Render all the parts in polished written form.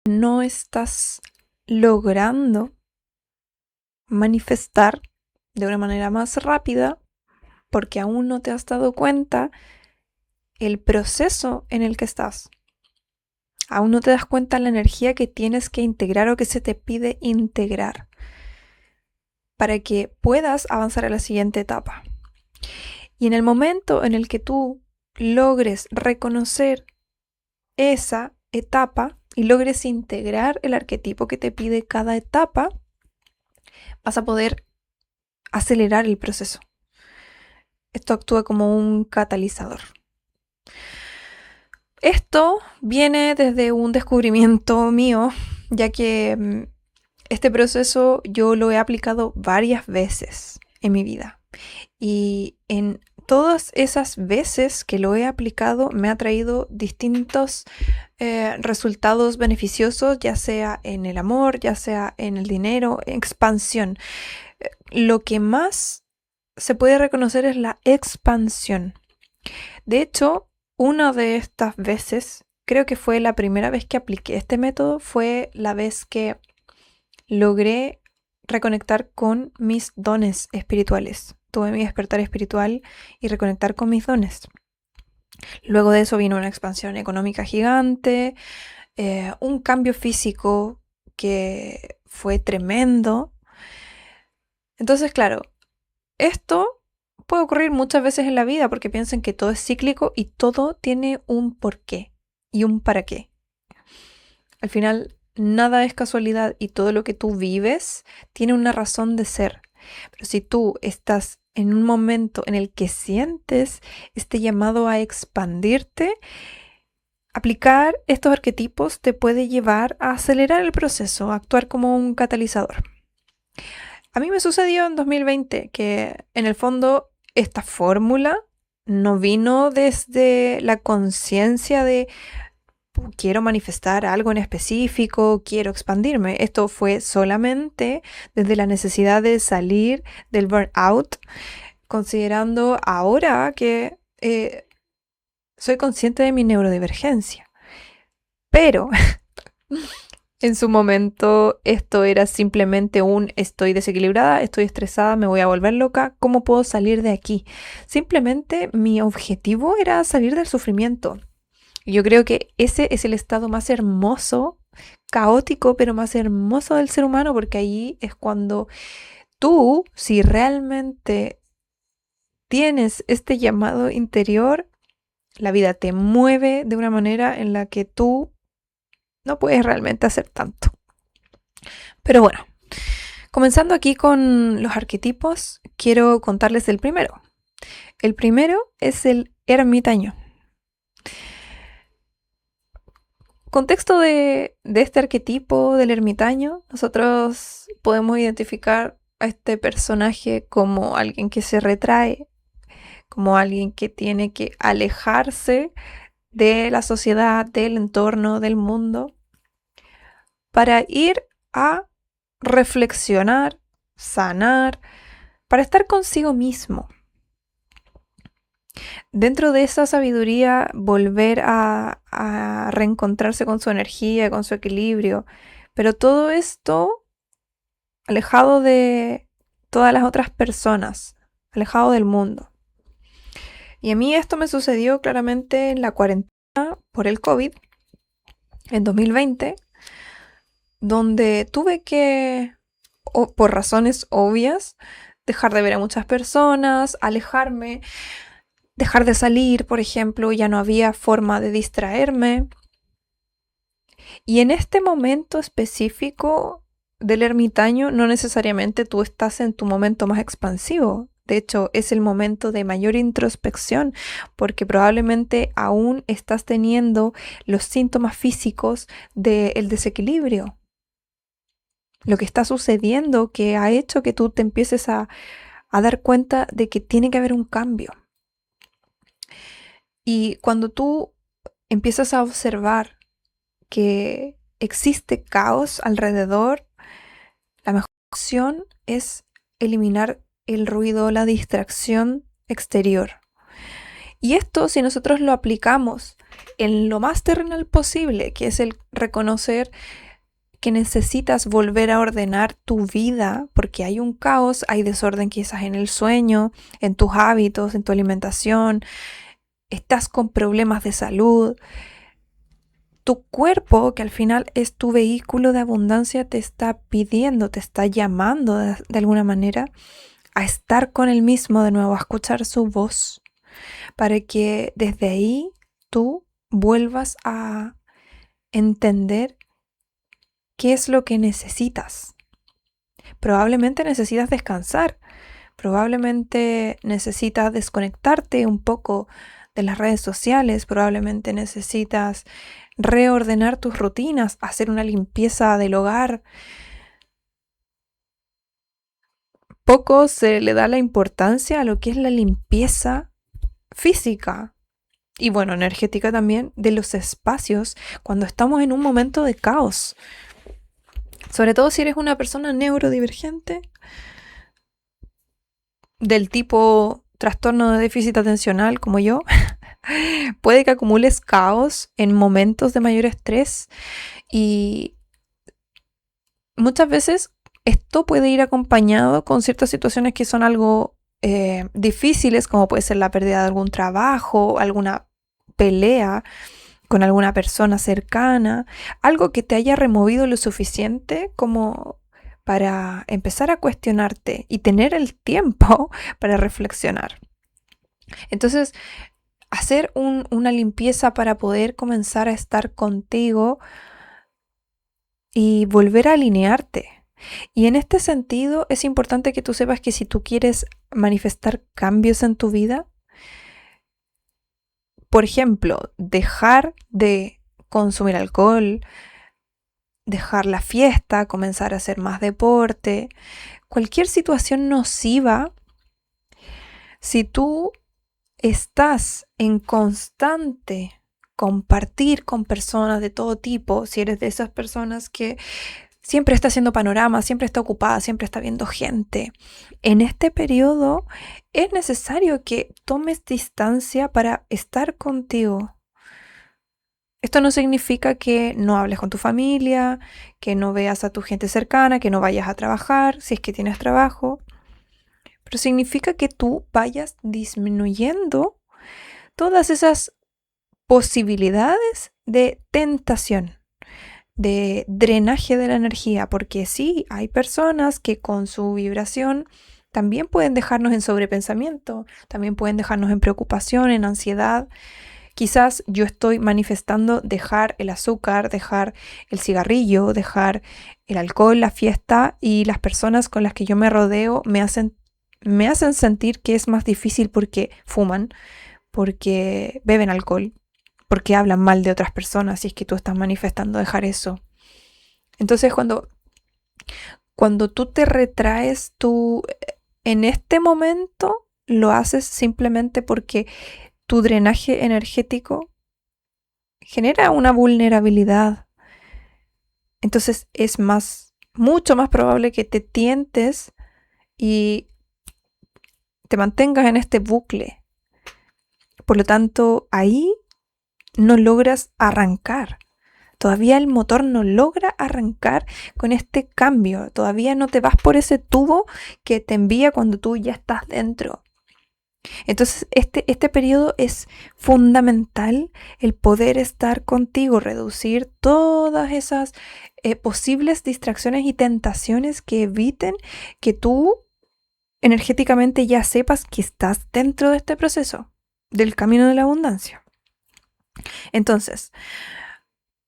no estás logrando manifestar de una manera más rápida porque aún no te has dado cuenta el proceso en el que estás. Aún no te das cuenta la energía que tienes que integrar o que se te pide integrar para que puedas avanzar a la siguiente etapa. Y en el momento en el que tú logres reconocer esa etapa y logres integrar el arquetipo que te pide cada etapa, vas a poder acelerar el proceso. Esto actúa como un catalizador. Esto viene desde un descubrimiento mío, ya que este proceso yo lo he aplicado varias veces en mi vida. Y en todas esas veces que lo he aplicado me ha traído distintos resultados beneficiosos, ya sea en el amor, ya sea en el dinero, expansión. Lo que más se puede reconocer es la expansión. De hecho, una de estas veces, creo que fue la primera vez que apliqué este método, fue la vez que logré reconectar con mis dones espirituales. Tuve mi despertar espiritual y reconectar con mis dones. Luego de eso vino una expansión económica gigante, un cambio físico que fue tremendo. Entonces, claro, esto puede ocurrir muchas veces en la vida porque piensan que todo es cíclico y todo tiene un porqué y un para qué. Al final, nada es casualidad y todo lo que tú vives tiene una razón de ser. Pero si tú estás en un momento en el que sientes este llamado a expandirte, aplicar estos arquetipos te puede llevar a acelerar el proceso, a actuar como un catalizador. A mí me sucedió en 2020 que en el fondo esta fórmula no vino desde la conciencia de quiero manifestar algo en específico, quiero expandirme. Esto fue solamente desde la necesidad de salir del burnout, considerando ahora que soy consciente de mi neurodivergencia. Pero en su momento esto era simplemente un estoy desequilibrada, estoy estresada, me voy a volver loca, ¿cómo puedo salir de aquí? Simplemente mi objetivo era salir del sufrimiento. Y yo creo que ese es el estado más hermoso, caótico, pero más hermoso del ser humano, porque ahí es cuando tú, si realmente tienes este llamado interior, la vida te mueve de una manera en la que tú no puedes realmente hacer tanto. Pero bueno, comenzando aquí con los arquetipos, quiero contarles el primero. El primero es el ermitaño. Contexto de este arquetipo del ermitaño, nosotros podemos identificar a este personaje como alguien que se retrae, como alguien que tiene que alejarse de la sociedad, del entorno, del mundo, para ir a reflexionar, sanar, para estar consigo mismo. Dentro de esa sabiduría, volver a reencontrarse con su energía, con su equilibrio, pero todo esto alejado de todas las otras personas, alejado del mundo. Y a mí esto me sucedió claramente en la cuarentena por el COVID, en 2020, donde tuve que, por razones obvias, dejar de ver a muchas personas, alejarme, dejar de salir, por ejemplo, ya no había forma de distraerme. Y en este momento específico del ermitaño, no necesariamente tú estás en tu momento más expansivo. De hecho, es el momento de mayor introspección, porque probablemente aún estás teniendo los síntomas físicos del desequilibrio. Lo que está sucediendo que ha hecho que tú te empieces a dar cuenta de que tiene que haber un cambio. Y cuando tú empiezas a observar que existe caos alrededor, la mejor opción es eliminar el ruido, la distracción exterior. Y esto, si nosotros lo aplicamos en lo más terrenal posible, que es el reconocer que necesitas volver a ordenar tu vida porque hay un caos, hay desorden quizás en el sueño, en tus hábitos, en tu alimentación, estás con problemas de salud. Tu cuerpo, que al final es tu vehículo de abundancia, te está pidiendo, te está llamando de alguna manera a estar con él mismo de nuevo, a escuchar su voz, para que desde ahí tú vuelvas a entender qué es lo que necesitas. Probablemente necesitas descansar, probablemente necesitas desconectarte un poco de las redes sociales, probablemente necesitas reordenar tus rutinas, hacer una limpieza del hogar. Poco se le da la importancia a lo que es la limpieza física y bueno, energética también de los espacios cuando estamos en un momento de caos. Sobre todo si eres una persona neurodivergente del tipo trastorno de déficit atencional como yo, puede que acumules caos en momentos de mayor estrés y muchas veces esto puede ir acompañado con ciertas situaciones que son algo difíciles, como puede ser la pérdida de algún trabajo, alguna pelea con alguna persona cercana, algo que te haya removido lo suficiente como para empezar a cuestionarte y tener el tiempo para reflexionar. Entonces, hacer una limpieza para poder comenzar a estar contigo y volver a alinearte. Y en este sentido es importante que tú sepas que si tú quieres manifestar cambios en tu vida, por ejemplo, dejar de consumir alcohol, dejar la fiesta, comenzar a hacer más deporte, cualquier situación nociva, si tú estás en constante compartir con personas de todo tipo, si eres de esas personas que siempre está haciendo panoramas, siempre está ocupada, siempre está viendo gente, en este periodo es necesario que tomes distancia para estar contigo. Esto no significa que no hables con tu familia, que no veas a tu gente cercana, que no vayas a trabajar, si es que tienes trabajo, pero significa que tú vayas disminuyendo todas esas posibilidades de tentación, de drenaje de la energía, porque sí, hay personas que con su vibración también pueden dejarnos en sobrepensamiento, también pueden dejarnos en preocupación, en ansiedad. Quizás yo estoy manifestando dejar el azúcar, dejar el cigarrillo, dejar el alcohol, la fiesta, y las personas con las que yo me rodeo me hacen sentir que es más difícil porque fuman, porque beben alcohol, porque hablan mal de otras personas, si es que tú estás manifestando dejar eso. Entonces cuando tú te retraes, tú en este momento lo haces simplemente porque tu drenaje energético genera una vulnerabilidad. Entonces es mucho más probable que te tientes y te mantengas en este bucle. Por lo tanto, ahí no logras arrancar. Todavía el motor no logra arrancar con este cambio. Todavía no te vas por ese tubo que te envía cuando tú ya estás dentro. Entonces, este periodo es fundamental, el poder estar contigo, reducir todas esas posibles distracciones y tentaciones que eviten que tú energéticamente ya sepas que estás dentro de este proceso, del camino de la abundancia. Entonces,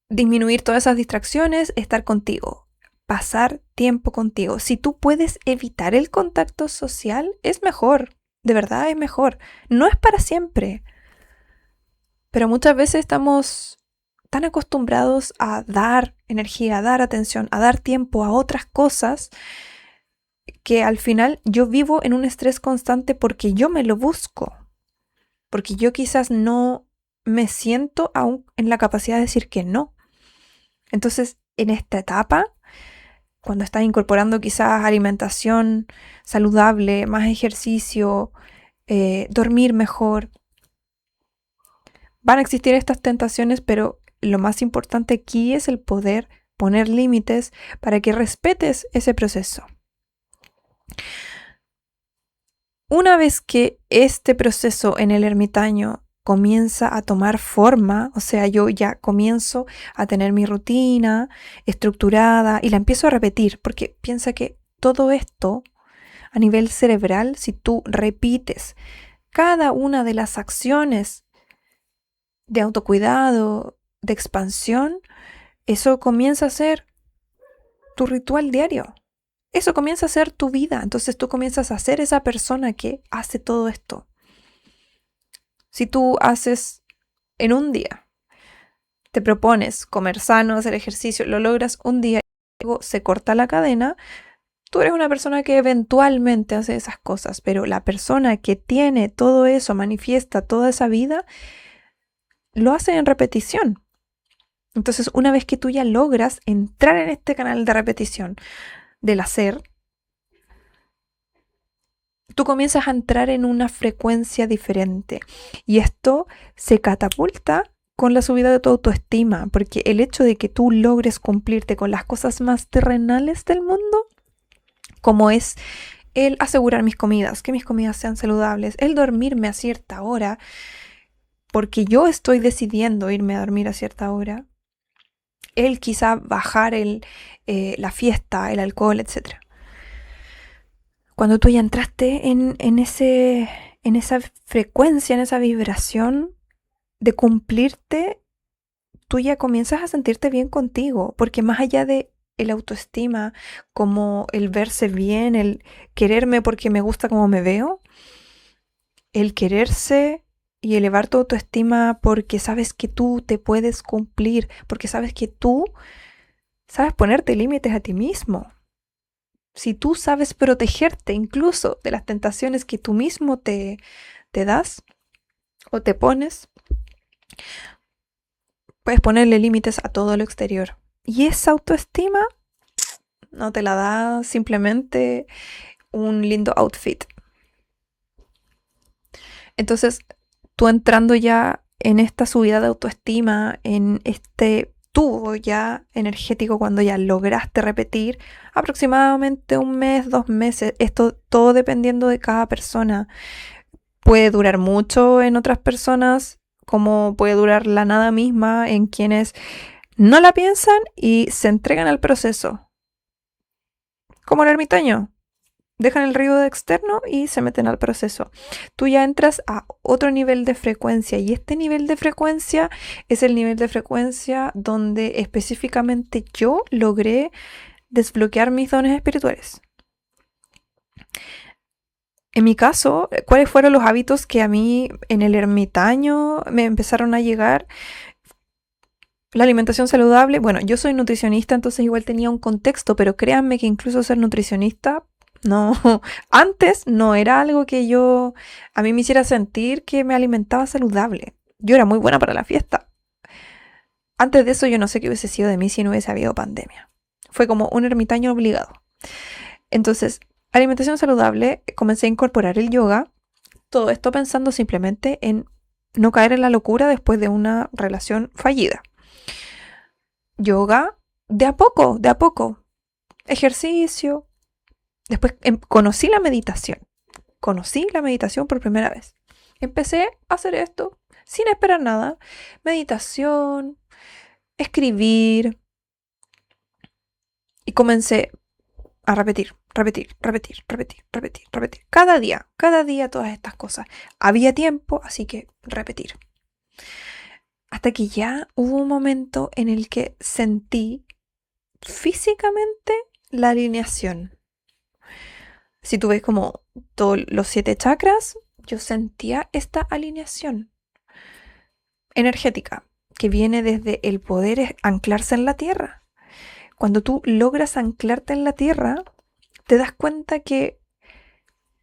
disminuir todas esas distracciones, estar contigo, pasar tiempo contigo. Si tú puedes evitar el contacto social, es mejor. De verdad es mejor. No es para siempre. Pero muchas veces estamos tan acostumbrados a dar energía, a dar atención, a dar tiempo a otras cosas, que al final yo vivo en un estrés constante porque yo me lo busco. Porque yo quizás no me siento aún en la capacidad de decir que no. Entonces, en esta etapa, cuando estás incorporando quizás alimentación saludable, más ejercicio, dormir mejor, Van a existir estas tentaciones, pero lo más importante aquí es el poder poner límites para que respetes ese proceso. Una vez que este proceso en el ermitaño comienza a tomar forma, o sea, yo ya comienzo a tener mi rutina estructurada y la empiezo a repetir, porque piensa que todo esto a nivel cerebral, si tú repites cada una de las acciones de autocuidado, de expansión, eso comienza a ser tu ritual diario. Eso comienza a ser tu vida. Entonces tú comienzas a ser esa persona que hace todo esto. Si tú haces en un día, te propones comer sano, hacer ejercicio, lo logras un día y luego se corta la cadena, tú eres una persona que eventualmente hace esas cosas, pero la persona que tiene todo eso, manifiesta toda esa vida, lo hace en repetición. Entonces, una vez que tú ya logras entrar en este canal de repetición del hacer, tú comienzas a entrar en una frecuencia diferente. Y esto se catapulta con la subida de tu autoestima, porque el hecho de que tú logres cumplirte con las cosas más terrenales del mundo, como es el asegurar mis comidas, que mis comidas sean saludables, el dormirme a cierta hora, porque yo estoy decidiendo irme a dormir a cierta hora, el quizá bajar la fiesta, el alcohol, etc. Cuando tú ya entraste en esa frecuencia, en esa vibración de cumplirte, tú ya comienzas a sentirte bien contigo, porque más allá de el autoestima, como el verse bien, el quererme porque me gusta como me veo, el quererse y elevar tu autoestima porque sabes que tú te puedes cumplir, porque sabes que tú sabes ponerte límites a ti mismo. Si tú sabes protegerte incluso de las tentaciones que tú mismo te das o te pones, puedes ponerle límites a todo lo exterior. Y esa autoestima no te la da simplemente un lindo outfit. Entonces, tú entrando ya en esta subida de autoestima, en este tubo ya energético, cuando ya lograste repetir aproximadamente un mes, 2 meses, esto todo dependiendo de cada persona. Puede durar mucho en otras personas, como puede durar la nada misma en quienes no la piensan y se entregan al proceso. Como el ermitaño. Dejan el ruido externo y se meten al proceso. Tú ya entras a otro nivel de frecuencia y este nivel de frecuencia es el nivel de frecuencia donde específicamente yo logré desbloquear mis dones espirituales. En mi caso, ¿cuáles fueron los hábitos que a mí en el ermitaño me empezaron a llegar? La alimentación saludable, bueno, yo soy nutricionista, entonces igual tenía un contexto, pero créanme que incluso ser nutricionista, no, antes no era algo que a mí me hiciera sentir que me alimentaba saludable. Yo era muy buena para la fiesta. Antes de eso yo no sé qué hubiese sido de mí si no hubiese habido pandemia. Fue como un ermitaño obligado. Entonces, alimentación saludable, comencé a incorporar el yoga, todo esto pensando simplemente en no caer en la locura después de una relación fallida. Yoga, de a poco, ejercicio. Después conocí la meditación por primera vez. Empecé a hacer esto sin esperar nada. Meditación, escribir. Y comencé a repetir. Cada día todas estas cosas. Había tiempo, así que repetir. Hasta que ya hubo un momento en el que sentí físicamente la alineación. Si tú ves como todos los 7 chakras, yo sentía esta alineación energética que viene desde el poder anclarse en la tierra. Cuando tú logras anclarte en la tierra, te das cuenta que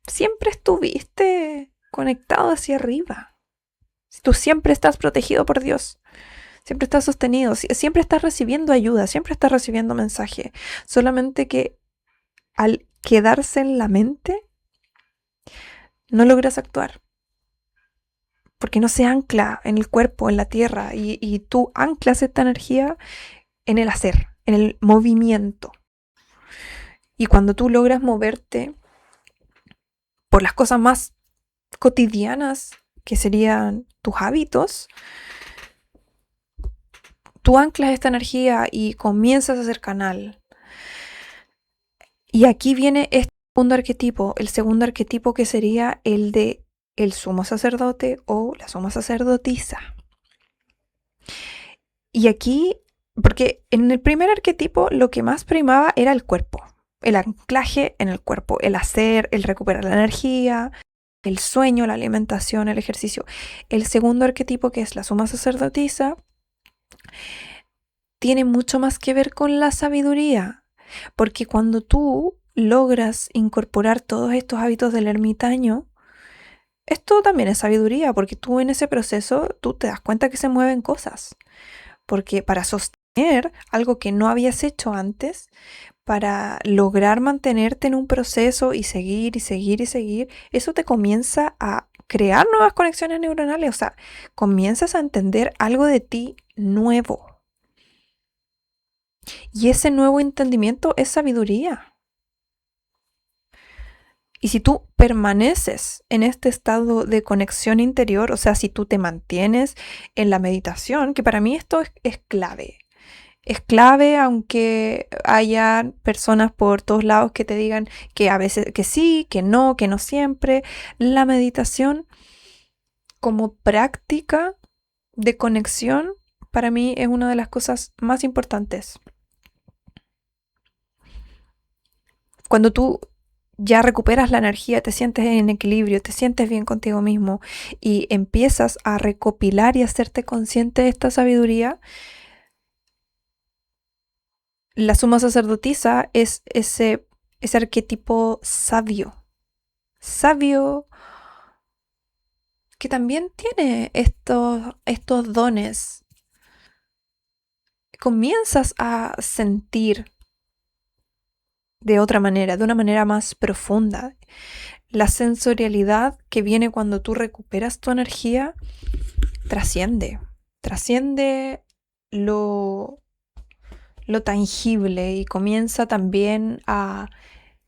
siempre estuviste conectado hacia arriba. Tú siempre estás protegido por Dios. Siempre estás sostenido. Siempre estás recibiendo ayuda. Siempre estás recibiendo mensaje. Solamente que al quedarse en la mente, no logras actuar. porque no se ancla en el cuerpo, en la tierra, y tú anclas esta energía en el hacer, en el movimiento. Y cuando tú logras moverte por las cosas más cotidianas, que serían tus hábitos, tú anclas esta energía y comienzas a hacer canal. Y aquí viene este el segundo arquetipo que sería el de el sumo sacerdote o la suma sacerdotisa. Y aquí, porque en el primer arquetipo lo que más primaba era el cuerpo, el anclaje en el cuerpo, el hacer, el recuperar la energía, el sueño, la alimentación, el ejercicio. El segundo arquetipo, que es la suma sacerdotisa, tiene mucho más que ver con la sabiduría, porque cuando tú logras incorporar todos estos hábitos del ermitaño, esto también es sabiduría, porque tú en ese proceso tú te das cuenta que se mueven cosas, porque para sostener algo que no habías hecho antes, para lograr mantenerte en un proceso y seguir y seguir y seguir, eso te comienza a crear nuevas conexiones neuronales, o sea, comienzas a entender algo de ti nuevo. Y ese nuevo entendimiento es sabiduría. Y si tú permaneces en este estado de conexión interior, o sea, si tú te mantienes en la meditación, que para mí esto es clave. Es clave, aunque haya personas por todos lados que te digan que a veces que sí, que no siempre. La meditación como práctica de conexión para mí es una de las cosas más importantes. Cuando tú ya recuperas la energía, te sientes en equilibrio, te sientes bien contigo mismo y empiezas a recopilar y hacerte consciente de esta sabiduría, la suma sacerdotisa es ese arquetipo sabio que también tiene estos dones. Comienzas a sentir de otra manera, de una manera más profunda. La sensorialidad que viene cuando tú recuperas tu energía trasciende lo tangible y comienza también a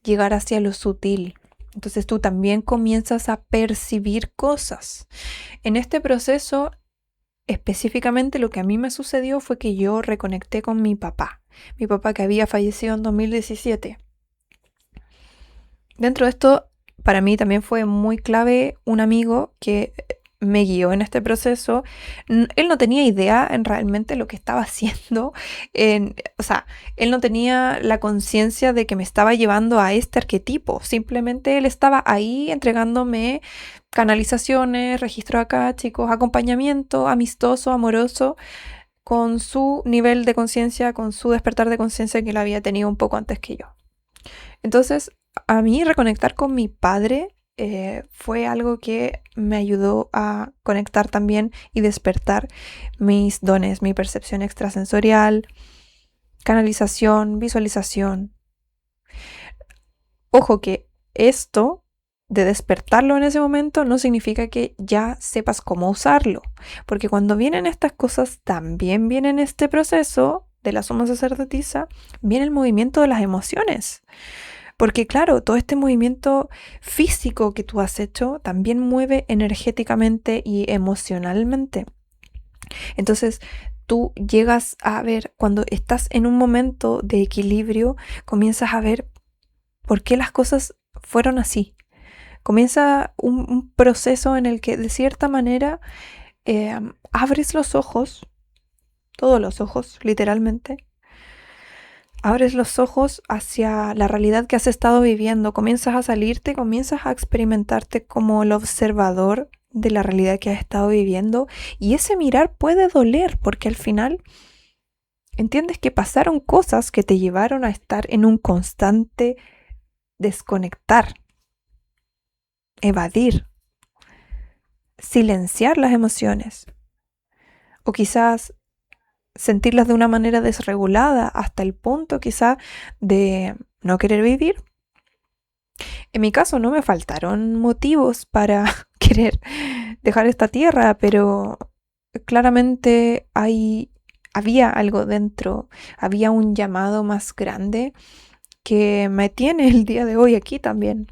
llegar hacia lo sutil. Entonces tú también comienzas a percibir cosas. En este proceso, específicamente lo que a mí me sucedió fue que yo reconecté con mi papá que había fallecido en 2017. Dentro de esto, para mí también fue muy clave un amigo que me guió en este proceso. Él no tenía idea en realmente lo que estaba haciendo. O sea, él no tenía la conciencia de que me estaba llevando a este arquetipo. Simplemente él estaba ahí entregándome canalizaciones, registro acá, chicos, acompañamiento amistoso, amoroso, con su nivel de conciencia, con su despertar de conciencia que él había tenido un poco antes que yo. Entonces, a mí reconectar con mi padre fue algo que me ayudó a conectar también y despertar mis dones, mi percepción extrasensorial, canalización, visualización. Ojo que esto de despertarlo en ese momento no significa que ya sepas cómo usarlo, porque cuando vienen estas cosas también viene en este proceso de la suma sacerdotisa, viene el movimiento de las emociones. Porque claro, todo este movimiento físico que tú has hecho también mueve energéticamente y emocionalmente. Entonces, tú llegas a ver, cuando estás en un momento de equilibrio, comienzas a ver por qué las cosas fueron así. Comienza un proceso en el que de cierta manera abres los ojos, todos los ojos, literalmente. Abres los ojos hacia la realidad que has estado viviendo, comienzas a salirte, comienzas a experimentarte como el observador de la realidad que has estado viviendo, y ese mirar puede doler porque al final entiendes que pasaron cosas que te llevaron a estar en un constante desconectar, evadir, silenciar las emociones o quizás sentirlas de una manera desregulada hasta el punto quizá de no querer vivir. En mi caso no me faltaron motivos para querer dejar esta tierra, pero claramente había algo dentro, había un llamado más grande que me tiene el día de hoy aquí también,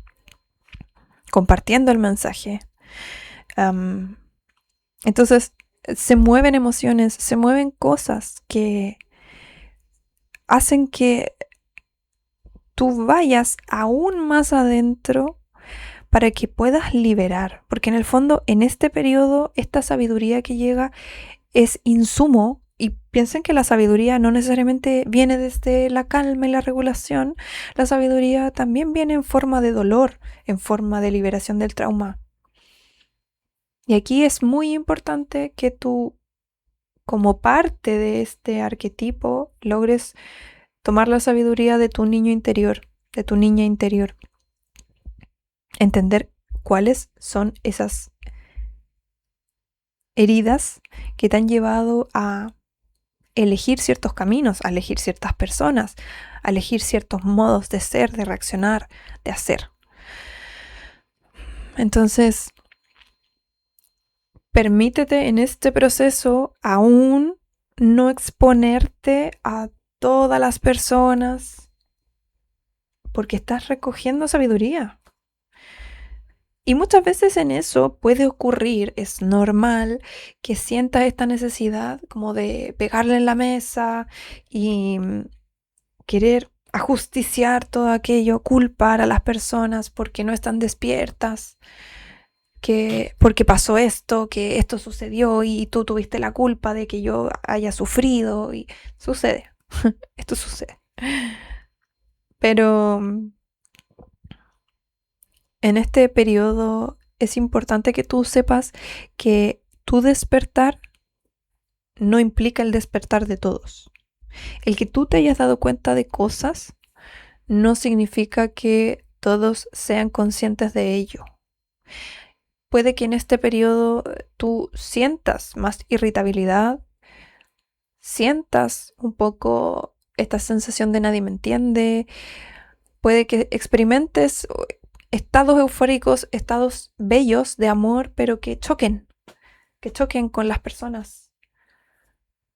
compartiendo el mensaje. Am, entonces, se mueven emociones, se mueven cosas que hacen que tú vayas aún más adentro para que puedas liberar, porque en el fondo en este periodo esta sabiduría que llega es insumo, y piensen que la sabiduría no necesariamente viene desde la calma y la regulación, la sabiduría también viene en forma de dolor, en forma de liberación del trauma. Y aquí es muy importante que tú, como parte de este arquetipo, logres tomar la sabiduría de tu niño interior, de tu niña interior, entender cuáles son esas heridas que te han llevado a elegir ciertos caminos, a elegir ciertas personas, a elegir ciertos modos de ser, de reaccionar, de hacer. Entonces, permítete en este proceso aún no exponerte a todas las personas, porque estás recogiendo sabiduría. Y muchas veces en eso puede ocurrir, es normal que sientas esta necesidad como de pegarle en la mesa y querer ajusticiar todo aquello, culpar a las personas porque no están despiertas, que porque pasó esto, que esto sucedió y tú tuviste la culpa de que yo haya sufrido y sucede, esto sucede. Pero en este periodo es importante que tú sepas que tu despertar no implica el despertar de todos. El que tú te hayas dado cuenta de cosas no significa que todos sean conscientes de ello. Puede que en este periodo tú sientas más irritabilidad, sientas un poco esta sensación de nadie me entiende, puede que experimentes estados eufóricos, estados bellos de amor, pero que choquen con las personas,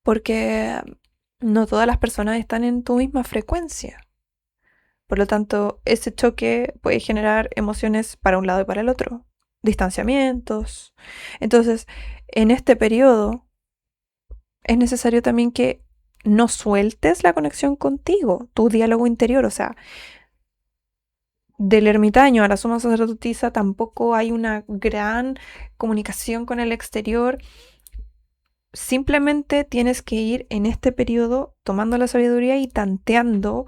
porque no todas las personas están en tu misma frecuencia. Por lo tanto, ese choque puede generar emociones para un lado y para el otro, distanciamientos. Entonces, en este periodo es necesario también que no sueltes la conexión contigo, tu diálogo interior. O sea, del ermitaño a la suma sacerdotisa tampoco hay una gran comunicación con el exterior. Simplemente tienes que ir en este periodo tomando la sabiduría y tanteando,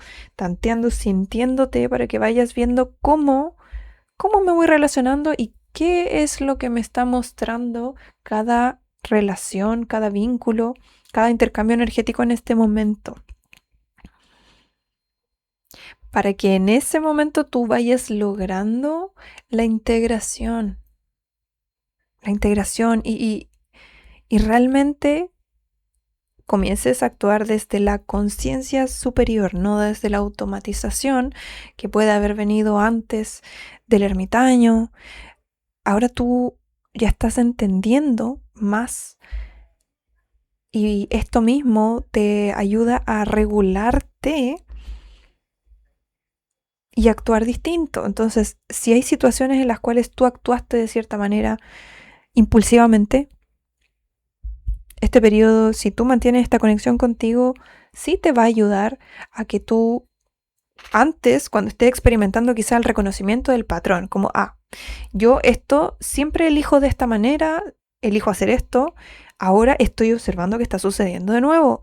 sintiéndote para que vayas viendo cómo me voy relacionando y qué es lo que me está mostrando cada relación, cada vínculo, cada intercambio energético en este momento. Para que en ese momento tú vayas logrando la integración. Y realmente comiences a actuar desde la conciencia superior, no desde la automatización que puede haber venido antes del ermitaño. Ahora tú ya estás entendiendo más y esto mismo te ayuda a regularte y actuar distinto. Entonces, si hay situaciones en las cuales tú actuaste de cierta manera impulsivamente, este periodo, si tú mantienes esta conexión contigo, sí te va a ayudar a que tú antes, cuando estés experimentando quizá el reconocimiento del patrón, como, yo esto siempre elijo de esta manera, elijo hacer esto, ahora estoy observando que está sucediendo de nuevo,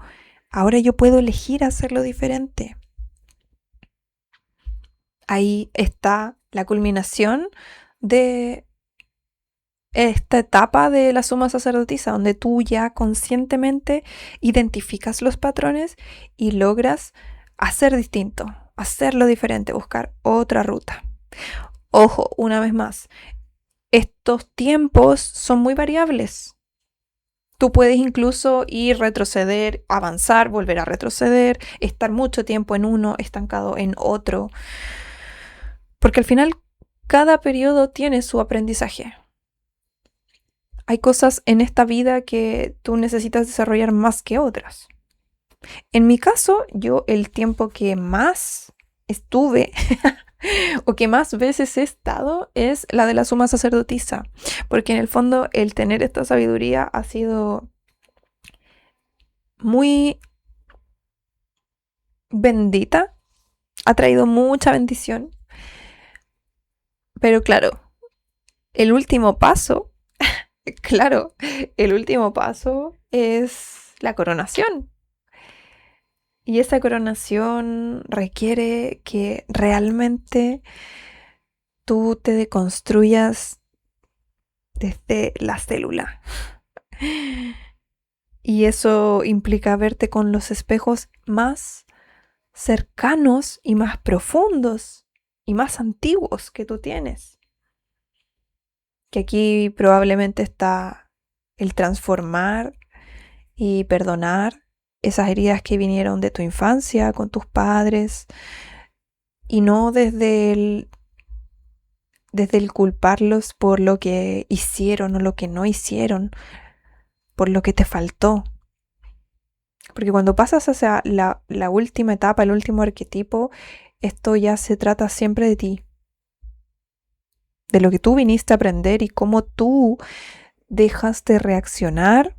ahora yo puedo elegir hacerlo diferente. Ahí está la culminación de esta etapa de la suma sacerdotisa, donde tú ya conscientemente identificas los patrones y logras hacer distinto, hacerlo diferente, buscar otra ruta. Ojo, una vez más, estos tiempos son muy variables. Tú puedes incluso ir, retroceder, avanzar, volver a retroceder, estar mucho tiempo en uno, estancado en otro. Porque al final cada periodo tiene su aprendizaje. Hay cosas en esta vida que tú necesitas desarrollar más que otras. En mi caso, yo el tiempo que más estuve o que más veces he estado es la de la suma sacerdotisa, porque en el fondo el tener esta sabiduría ha sido muy bendita, ha traído mucha bendición, pero claro, el último paso, el último paso es la coronación. Y esa coronación requiere que realmente tú te deconstruyas desde la célula. Y eso implica verte con los espejos más cercanos y más profundos y más antiguos que tú tienes. Que aquí probablemente está el transformar y perdonar esas heridas que vinieron de tu infancia con tus padres y no desde el culparlos por lo que hicieron o lo que no hicieron, por lo que te faltó. Porque cuando pasas hacia la última etapa, el último arquetipo, esto ya se trata siempre de ti, de lo que tú viniste a aprender y cómo tú dejas de reaccionar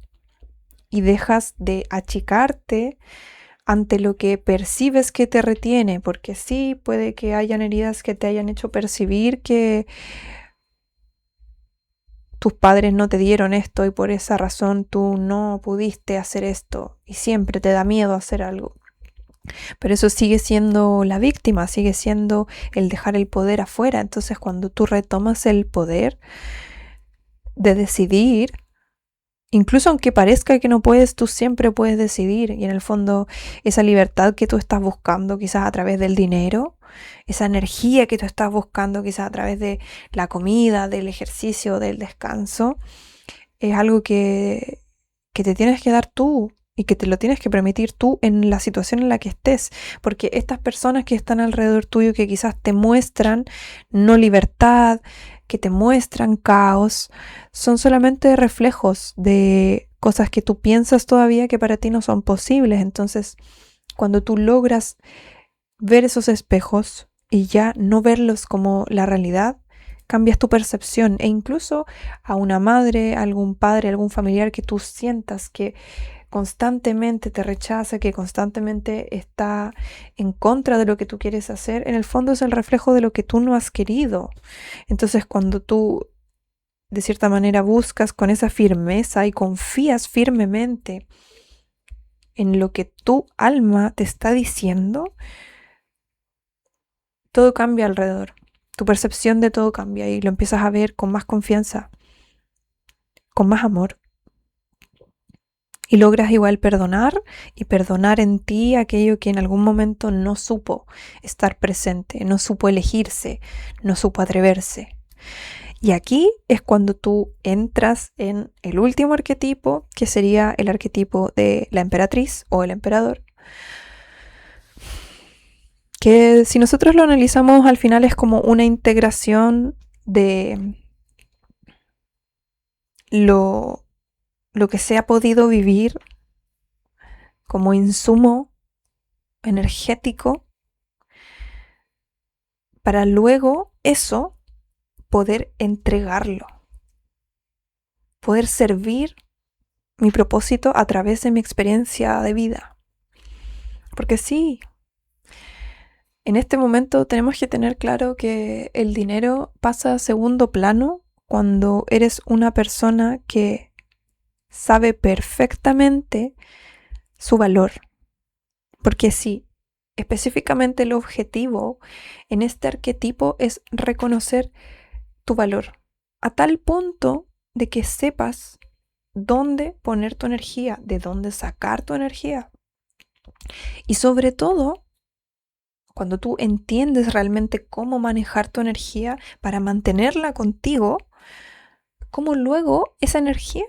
y dejas de achicarte ante lo que percibes que te retiene, porque sí, puede que hayan heridas que te hayan hecho percibir que tus padres no te dieron esto y por esa razón tú no pudiste hacer esto y siempre te da miedo hacer algo. Pero eso sigue siendo la víctima, sigue siendo el dejar el poder afuera. Entonces cuando tú retomas el poder de decidir, incluso aunque parezca que no puedes, tú siempre puedes decidir. Y en el fondo esa libertad que tú estás buscando quizás a través del dinero, esa energía que tú estás buscando quizás a través de la comida, del ejercicio, del descanso, es algo que te tienes que dar tú y que te lo tienes que permitir tú en la situación en la que estés. Porque estas personas que están alrededor tuyo que quizás te muestran no libertad, que te muestran caos, son solamente reflejos de cosas que tú piensas todavía que para ti no son posibles. Entonces, cuando tú logras ver esos espejos y ya no verlos como la realidad, cambias tu percepción e incluso a una madre, a algún padre, a algún familiar que tú sientas que constantemente te rechaza, que constantemente está en contra de lo que tú quieres hacer, en el fondo es el reflejo de lo que tú no has querido. Entonces, cuando tú de cierta manera buscas con esa firmeza y confías firmemente en lo que tu alma te está diciendo, todo cambia alrededor. Tu percepción de todo cambia y lo empiezas a ver con más confianza, con más amor. Y logras igual perdonar y perdonar en ti aquello que en algún momento no supo estar presente, no supo elegirse, no supo atreverse. Y aquí es cuando tú entras en el último arquetipo, que sería el arquetipo de la emperatriz o el emperador. Que si nosotros lo analizamos al final es como una integración de lo que se ha podido vivir como insumo energético para luego eso poder entregarlo, poder servir mi propósito a través de mi experiencia de vida. Porque sí, en este momento tenemos que tener claro que el dinero pasa a segundo plano cuando eres una persona que sabe perfectamente su valor. Porque sí, específicamente el objetivo en este arquetipo es reconocer tu valor a tal punto de que sepas dónde poner tu energía, de dónde sacar tu energía. Y sobre todo, cuando tú entiendes realmente cómo manejar tu energía para mantenerla contigo, cómo luego esa energía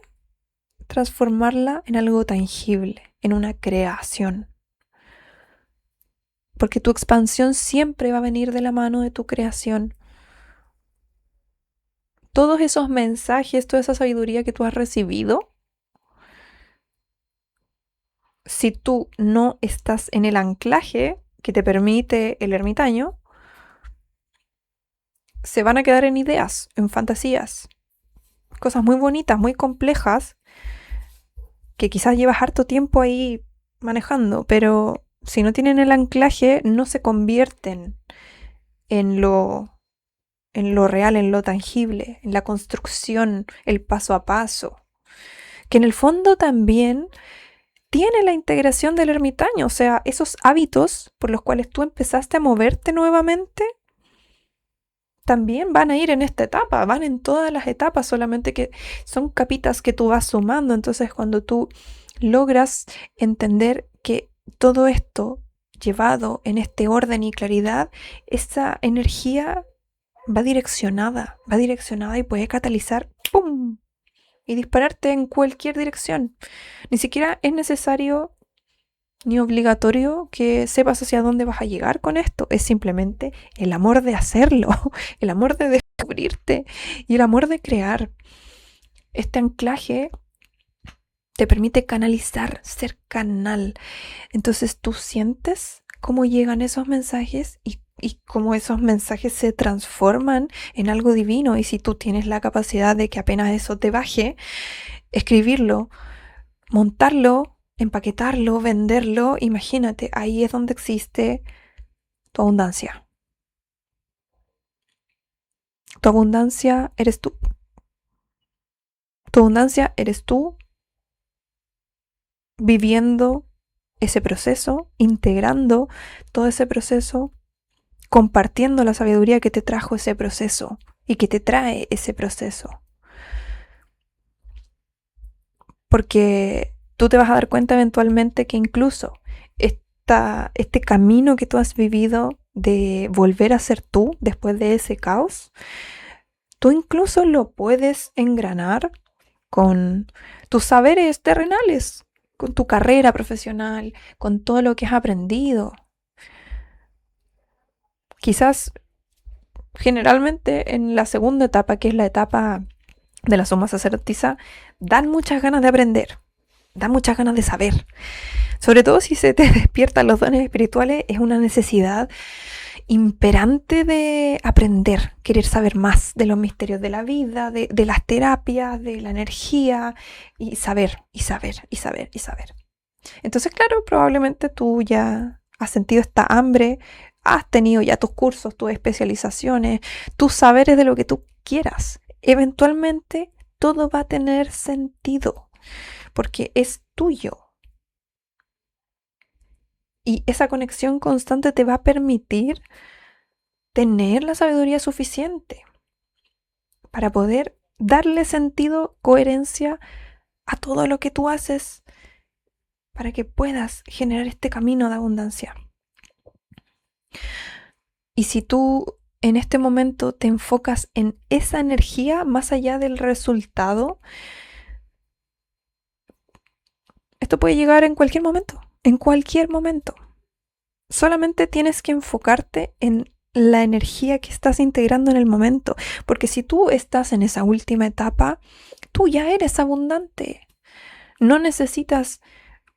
transformarla en algo tangible, en una creación. porque tu expansión siempre va a venir de la mano de tu creación. Todos esos mensajes, toda esa sabiduría que tú has recibido, si tú no estás en el anclaje que te permite el ermitaño, se van a quedar en ideas, en fantasías, cosas muy bonitas, muy complejas, que quizás llevas harto tiempo ahí manejando, pero si no tienen el anclaje, no se convierten en lo real, en lo tangible, en la construcción, el paso a paso, que en el fondo también tiene la integración del ermitaño, o sea, esos hábitos por los cuales tú empezaste a moverte nuevamente, también van a ir en esta etapa, van en todas las etapas, solamente que son capitas que tú vas sumando. Entonces, cuando tú logras entender que todo esto llevado en este orden y claridad, esa energía va direccionada y puede catalizar, ¡pum! Y dispararte en cualquier dirección. Ni siquiera es necesario ni obligatorio que sepas hacia dónde vas a llegar con esto. Es simplemente el amor de hacerlo, el amor de descubrirte y el amor de crear. Este anclaje te permite canalizar, ser canal. Entonces tú sientes cómo llegan esos mensajes y cómo esos mensajes se transforman en algo divino. Y si tú tienes la capacidad de que apenas eso te baje, escribirlo, montarlo, empaquetarlo, venderlo, imagínate, ahí es donde existe tu abundancia. Tu abundancia eres tú. Tu abundancia eres tú viviendo ese proceso, integrando todo ese proceso, compartiendo la sabiduría que te trajo ese proceso y que te trae ese proceso. Porque tú te vas a dar cuenta eventualmente que incluso este camino que tú has vivido de volver a ser tú después de ese caos, tú incluso lo puedes engranar con tus saberes terrenales, con tu carrera profesional, con todo lo que has aprendido. Quizás generalmente en la segunda etapa, que es la etapa de la suma sacerdotisa, dan muchas ganas de aprender, dan muchas ganas de saber. Sobre todo si se te despiertan los dones espirituales, es una necesidad imperante de aprender, querer saber más de los misterios de la vida, de las terapias, de la energía, y saber, y saber, y saber, y saber. Entonces, claro, probablemente tú ya has sentido esta hambre, has tenido ya tus cursos, tus especializaciones, tus saberes de lo que tú quieras. Eventualmente todo va a tener sentido, porque es tuyo. Y esa conexión constante te va a permitir tener la sabiduría suficiente para poder darle sentido, coherencia a todo lo que tú haces, para que puedas generar este camino de abundancia. Y si tú en este momento te enfocas en esa energía más allá del resultado, esto puede llegar en cualquier momento, en cualquier momento. Solamente tienes que enfocarte en la energía que estás integrando en el momento, porque si tú estás en esa última etapa, tú ya eres abundante. No necesitas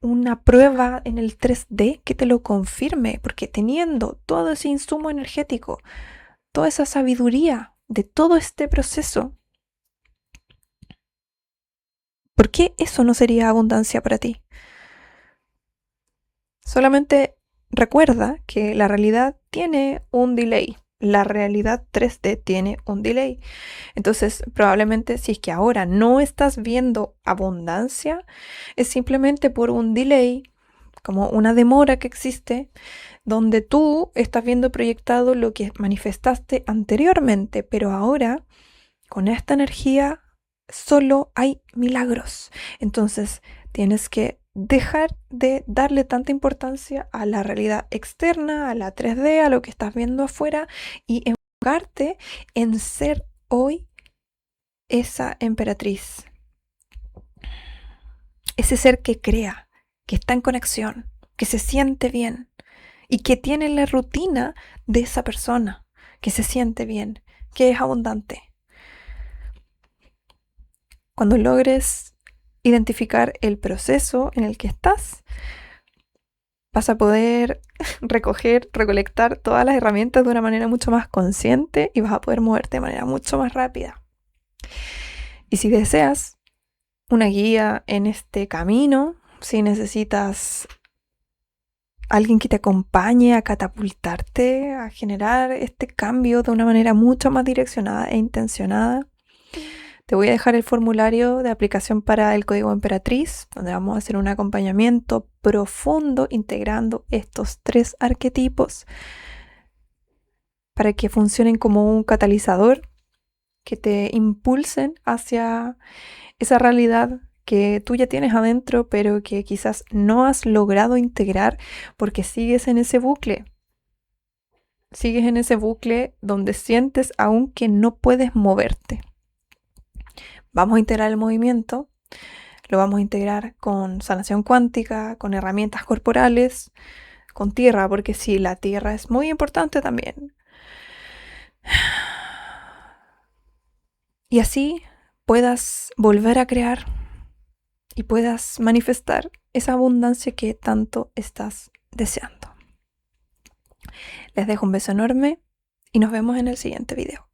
una prueba en el 3D que te lo confirme, porque teniendo todo ese insumo energético, toda esa sabiduría de todo este proceso, ¿por qué eso no sería abundancia para ti? Solamente recuerda que la realidad tiene un delay. La realidad 3D tiene un delay. Entonces, probablemente si es que ahora no estás viendo abundancia, es simplemente por un delay, como una demora que existe, donde tú estás viendo proyectado lo que manifestaste anteriormente, pero ahora, con esta energía, solo hay milagros. Entonces, tienes que dejar de darle tanta importancia a la realidad externa, a la 3D, a lo que estás viendo afuera, y enfocarte en ser hoy esa emperatriz, ese ser que crea, que está en conexión, que se siente bien, y que tiene la rutina de esa persona, que se siente bien, que es abundante. Cuando logres identificar el proceso en el que estás, vas a poder recolectar todas las herramientas de una manera mucho más consciente y vas a poder moverte de manera mucho más rápida. Y si deseas una guía en este camino, si necesitas alguien que te acompañe a catapultarte, a generar este cambio de una manera mucho más direccionada e intencionada, te voy a dejar el formulario de aplicación para el código Emperatriz, donde vamos a hacer un acompañamiento profundo integrando estos 3 arquetipos para que funcionen como un catalizador, que te impulsen hacia esa realidad que tú ya tienes adentro, pero que quizás no has logrado integrar porque sigues en ese bucle. Sigues en ese bucle donde sientes aún que no puedes moverte. Vamos a integrar el movimiento, lo vamos a integrar con sanación cuántica, con herramientas corporales, con tierra, porque sí, la tierra es muy importante también. Y así puedas volver a crear y puedas manifestar esa abundancia que tanto estás deseando. Les dejo un beso enorme y nos vemos en el siguiente video.